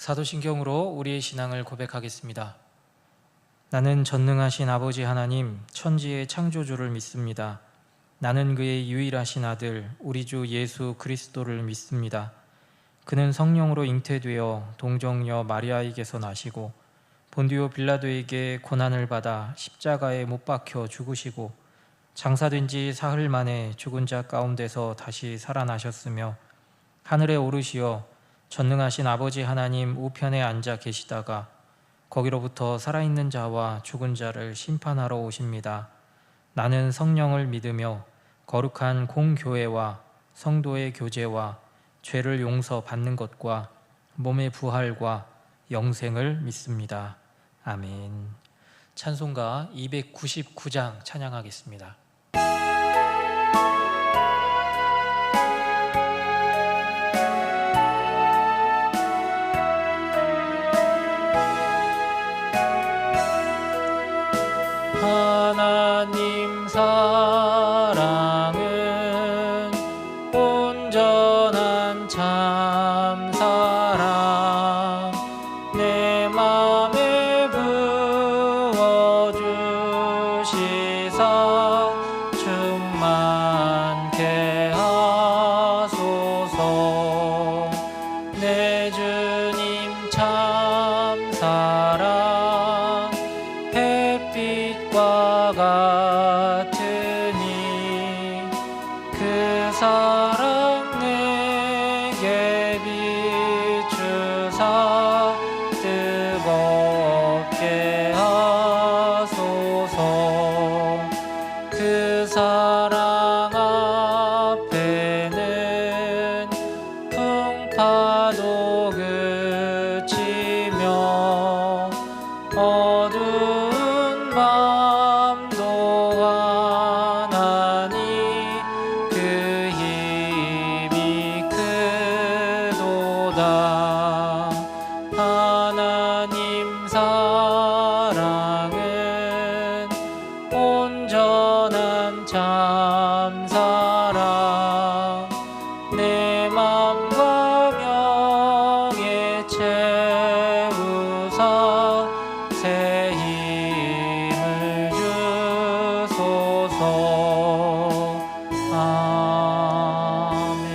사도신경으로 우리의 신앙을 고백하겠습니다. 나는 전능하신 아버지 하나님, 천지의 창조주를 믿습니다. 나는 그의 유일하신 아들, 우리 주 예수 그리스도를 믿습니다. 그는 성령으로 잉태되어 동정녀 마리아에게서 나시고 본디오 빌라도에게 고난을 받아 십자가에 못 박혀 죽으시고 장사된 지 사흘 만에 죽은 자 가운데서 다시 살아나셨으며 하늘에 오르시어 전능하신 아버지 하나님 우편에 앉아 계시다가 거기로부터 살아있는 자와 죽은 자를 심판하러 오십니다. 나는 성령을 믿으며 거룩한 공교회와 성도의 교제와 죄를 용서받는 것과 몸의 부활과 영생을 믿습니다. 아멘. 찬송가 299장 찬양하겠습니다. 하나님 사랑은 온전한 참사랑 내 맘에 부어주시사 충만케 하소서. 내 주님 참사랑 햇빛과 같으니 그 사랑 내게 비추사 뜨겁게 하소서. 그 사랑 앞에는 풍파도 그치며 어두운 밤도 환하니 그 힘이 크도다. 하나님 사랑은 온전한 참사랑 내 맘과 명예 채우사 새 힘을 주소서. 아멘.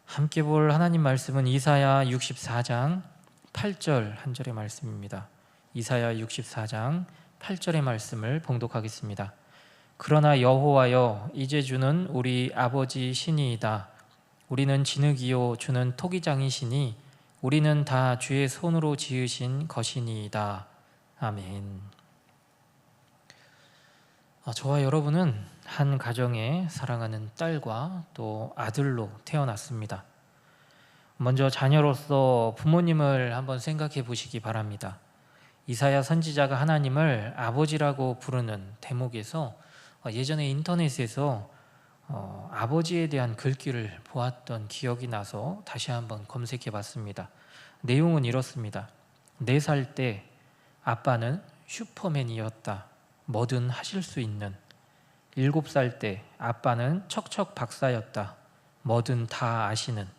함께 볼 하나님 말씀은 이사야 64장 8절 한 절의 말씀입니다. 이사야 64장 8절의 말씀을 봉독하겠습니다. 그러나 여호와여, 이제 주는 우리 아버지 신이이다. 우리는 진흙이요 주는 토기장이시니 우리는 다 주의 손으로 지으신 것이니이다. 아멘. 저와 여러분은 한 가정에 사랑하는 딸과 또 아들로 태어났습니다. 먼저 자녀로서 부모님을 한번 생각해 보시기 바랍니다. 이사야 선지자가 하나님을 아버지라고 부르는 대목에서 예전에 인터넷에서 아버지에 대한 글귀를 보았던 기억이 나서 다시 한번 검색해 봤습니다. 내용은 이렇습니다. 4살 때 아빠는 슈퍼맨이었다. 뭐든 하실 수 있는. 7살 때 아빠는 척척 박사였다. 뭐든 다 아시는.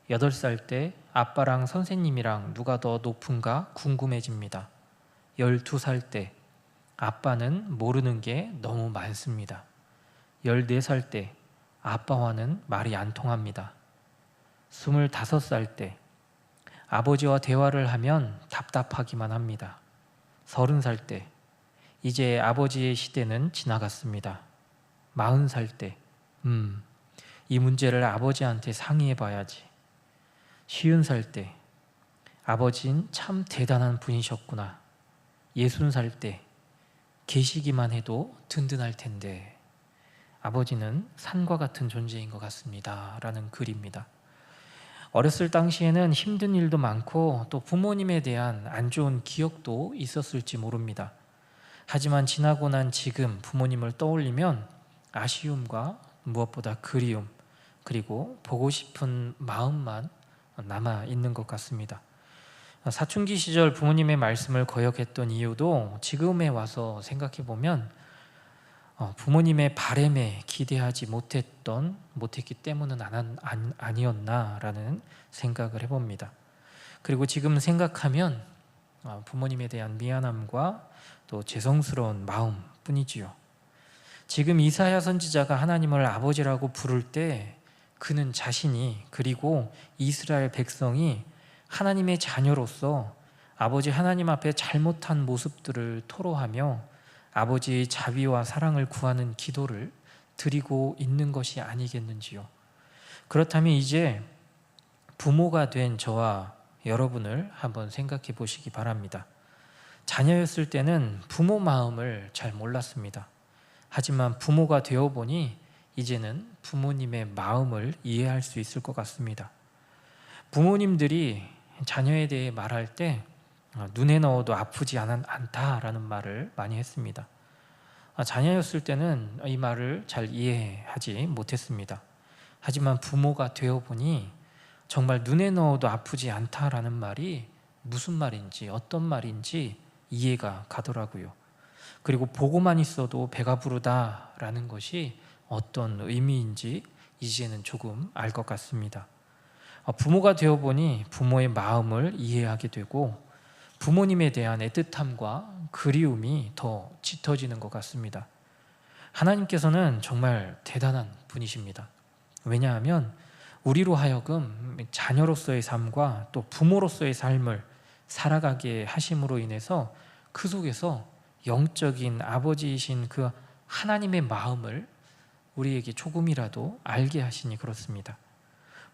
8살 때 아빠랑 선생님이랑 누가 더 높은가 궁금해집니다. 12살 때 아빠는 모르는 게 너무 많습니다. 14살 때 아빠와는 말이 안 통합니다. 25살 때 아버지와 대화를 하면 답답하기만 합니다. 30살 때 이제 아버지의 시대는 지나갔습니다. 40살 때 이 문제를 아버지한테 상의해 봐야지. 50살 때 아버진 참 대단한 분이셨구나. 60살 때 계시기만 해도 든든할 텐데 아버지는 산과 같은 존재인 것 같습니다. 라는 글입니다. 어렸을 당시에는 힘든 일도 많고 또 부모님에 대한 안 좋은 기억도 있었을지 모릅니다. 하지만 지나고 난 지금 부모님을 떠올리면 아쉬움과 무엇보다 그리움, 그리고 보고 싶은 마음만 남아 있는 것 같습니다. 사춘기 시절 부모님의 말씀을 거역했던 이유도 지금에 와서 생각해 보면 부모님의 바램에 기대하지 못했기 때문은 아니었나라는 생각을 해봅니다. 그리고 지금 생각하면 부모님에 대한 미안함과 또 죄송스러운 마음뿐이지요. 지금 이사야 선지자가 하나님을 아버지라고 부를 때 그는 자신이 그리고 이스라엘 백성이 하나님의 자녀로서 아버지 하나님 앞에 잘못한 모습들을 토로하며 아버지의 자비와 사랑을 구하는 기도를 드리고 있는 것이 아니겠는지요. 그렇다면 이제 부모가 된 저와 여러분을 한번 생각해 보시기 바랍니다. 자녀였을 때는 부모 마음을 잘 몰랐습니다. 하지만 부모가 되어 보니 이제는 부모님의 마음을 이해할 수 있을 것 같습니다. 부모님들이 자녀에 대해 말할 때 눈에 넣어도 아프지 않다라는 말을 많이 했습니다. 자녀였을 때는 이 말을 잘 이해하지 못했습니다. 하지만 부모가 되어 보니 정말 눈에 넣어도 아프지 않다라는 말이 무슨 말인지 어떤 말인지 이해가 가더라고요. 그리고 보고만 있어도 배가 부르다라는 것이 어떤 의미인지 이제는 조금 알 것 같습니다. 부모가 되어 보니 부모의 마음을 이해하게 되고 부모님에 대한 애틋함과 그리움이 더 짙어지는 것 같습니다. 하나님께서는 정말 대단한 분이십니다. 왜냐하면 우리로 하여금 자녀로서의 삶과 또 부모로서의 삶을 살아가게 하심으로 인해서 그 속에서 영적인 아버지이신 그 하나님의 마음을 우리에게 조금이라도 알게 하시니 그렇습니다.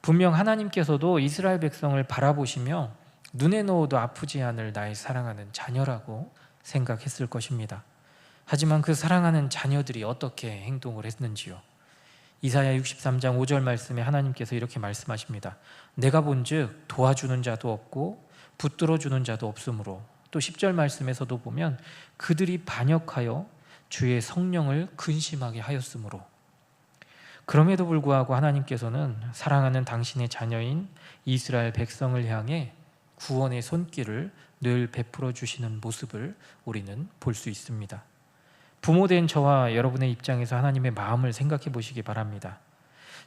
분명 하나님께서도 이스라엘 백성을 바라보시며 눈에 넣어도 아프지 않을 나의 사랑하는 자녀라고 생각했을 것입니다. 하지만 그 사랑하는 자녀들이 어떻게 행동을 했는지요. 이사야 63장 5절 말씀에 하나님께서 이렇게 말씀하십니다. 내가 본즉 도와주는 자도 없고 붙들어주는 자도 없으므로. 또 10절 말씀에서도 보면 그들이 반역하여 주의 성령을 근심하게 하였으므로. 그럼에도 불구하고 하나님께서는 사랑하는 당신의 자녀인 이스라엘 백성을 향해 구원의 손길을 늘 베풀어 주시는 모습을 우리는 볼 수 있습니다. 부모된 저와 여러분의 입장에서 하나님의 마음을 생각해 보시기 바랍니다.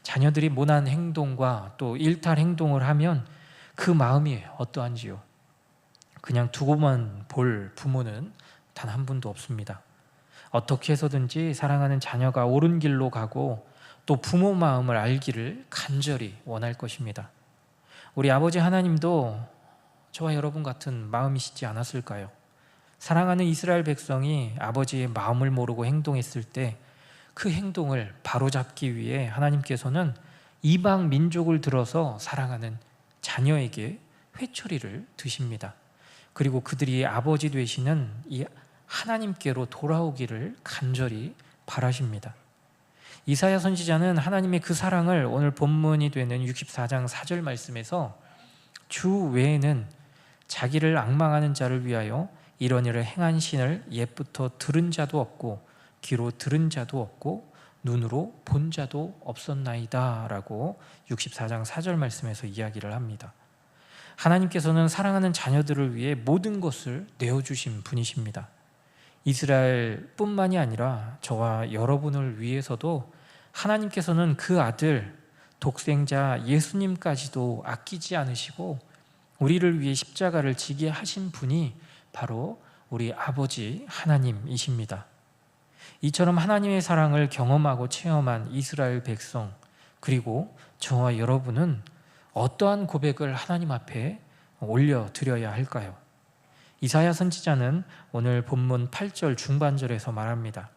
자녀들이 모난 행동과 또 일탈 행동을 하면 그 마음이 어떠한지요? 그냥 두고만 볼 부모는 단 한 분도 없습니다. 어떻게 해서든지 사랑하는 자녀가 옳은 길로 가고 또 부모 마음을 알기를 간절히 원할 것입니다. 우리 아버지 하나님도 저와 여러분 같은 마음이시지 않았을까요? 사랑하는 이스라엘 백성이 아버지의 마음을 모르고 행동했을 때 그 행동을 바로잡기 위해 하나님께서는 이방 민족을 들어서 사랑하는 자녀에게 회초리를 드십니다. 그리고 그들이 아버지 되시는 이 하나님께로 돌아오기를 간절히 바라십니다. 이사야 선지자는 하나님의 그 사랑을 오늘 본문이 되는 64장 4절 말씀에서 주 외에는 자기를 앙망하는 자를 위하여 이런 일을 행한 신을 옛부터 들은 자도 없고 귀로 들은 자도 없고 눈으로 본 자도 없었나이다 라고 64장 4절 말씀에서 이야기를 합니다. 하나님께서는 사랑하는 자녀들을 위해 모든 것을 내어주신 분이십니다. 이스라엘뿐만이 아니라 저와 여러분을 위해서도 하나님께서는 그 아들 독생자 예수님까지도 아끼지 않으시고 우리를 위해 십자가를 지게 하신 분이 바로 우리 아버지 하나님이십니다. 이처럼 하나님의 사랑을 경험하고 체험한 이스라엘 백성 그리고 저와 여러분은 어떠한 고백을 하나님 앞에 올려드려야 할까요? 이사야 선지자는 오늘 본문 8절 중반절에서 말합니다.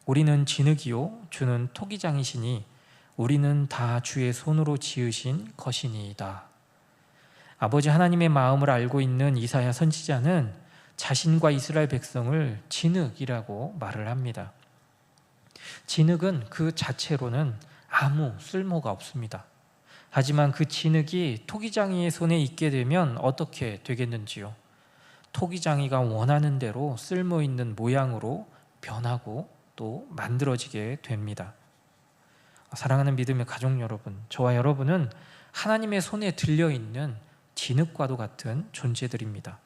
우리는 진흙이요 주는 토기장이시니 우리는 다 주의 손으로 지으신 것이니이다. 아버지 하나님의 마음을 알고 있는 이사야 선지자는 자신과 이스라엘 백성을 진흙이라고 말을 합니다. 진흙은 그 자체로는 아무 쓸모가 없습니다. 하지만 그 진흙이 토기장이의 손에 있게 되면 어떻게 되겠는지요? 토기장이가 원하는 대로 쓸모있는 모양으로 변하고 또 만들어지게 됩니다. 사랑하는 믿음의 가족 여러분, 저와 여러분은 하나님의 손에 들려있는 진흙과도 같은 존재들입니다.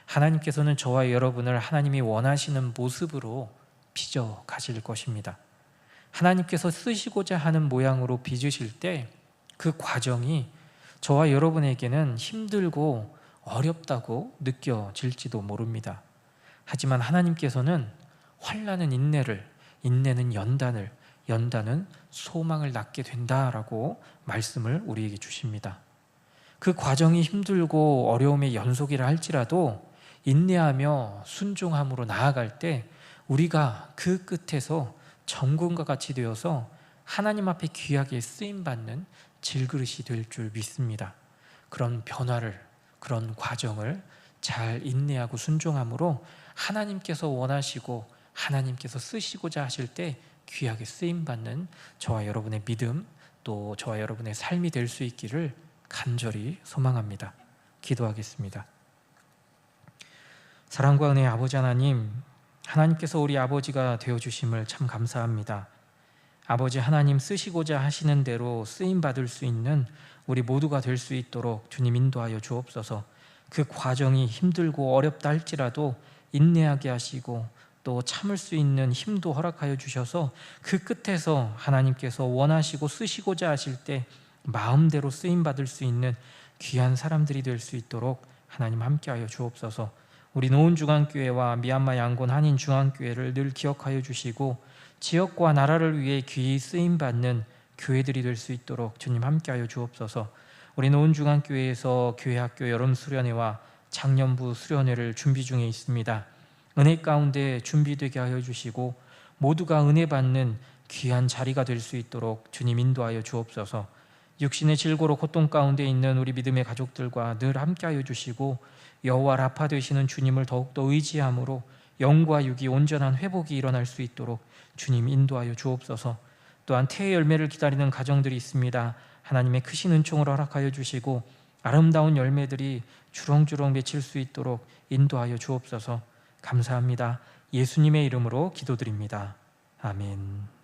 하나님께서는 저와 여러분을 하나님이 원하시는 모습으로 빚어 가실 것입니다. 하나님께서 쓰시고자 하는 모양으로 빚으실 때 그 과정이 저와 여러분에게는 힘들고 어렵다고 느껴질지도 모릅니다. 하지만 하나님께서는 환난은 인내를, 인내는 연단을, 연단은 소망을 낳게 된다라고 말씀을 우리에게 주십니다. 그 과정이 힘들고 어려움의 연속이라 할지라도 인내하며 순종함으로 나아갈 때 우리가 그 끝에서 정금과 같이 되어서 하나님 앞에 귀하게 쓰임받는 질그릇이 될 줄 믿습니다. 그런 변화를, 그런 과정을 잘 인내하고 순종함으로 하나님께서 원하시고 하나님께서 쓰시고자 하실 때 귀하게 쓰임받는 저와 여러분의 믿음, 또 저와 여러분의 삶이 될 수 있기를 간절히 소망합니다. 기도하겠습니다. 사랑과 은혜의 아버지 하나님, 하나님께서 우리 아버지가 되어주심을 참 감사합니다. 아버지 하나님, 쓰시고자 하시는 대로 쓰임받을 수 있는 우리 모두가 될 수 있도록 주님 인도하여 주옵소서. 그 과정이 힘들고 어렵다 할지라도 인내하게 하시고 또 참을 수 있는 힘도 허락하여 주셔서 그 끝에서 하나님께서 원하시고 쓰시고자 하실 때 마음대로 쓰임받을 수 있는 귀한 사람들이 될 수 있도록 하나님 함께하여 주옵소서. 우리 노은중앙교회와 미얀마 양곤 한인중앙교회를 늘 기억하여 주시고 지역과 나라를 위해 귀히 쓰임받는 교회들이 될 수 있도록 주님 함께하여 주옵소서. 우리 노은중앙교회에서 교회학교 여름수련회와 작년부 수련회를 준비 중에 있습니다. 은혜 가운데 준비되게 하여 주시고 모두가 은혜 받는 귀한 자리가 될 수 있도록 주님 인도하여 주옵소서. 육신의 질고로 고통 가운데 있는 우리 믿음의 가족들과 늘 함께하여 주시고 여호와 라파 되시는 주님을 더욱더 의지함으로 영과 육이 온전한 회복이 일어날 수 있도록 주님 인도하여 주옵소서. 또한 태의 열매를 기다리는 가정들이 있습니다. 하나님의 크신 은총을 허락하여 주시고 아름다운 열매들이 주렁주렁 맺힐 수 있도록 인도하여 주옵소서. 감사합니다. 예수님의 이름으로 기도드립니다. 아멘.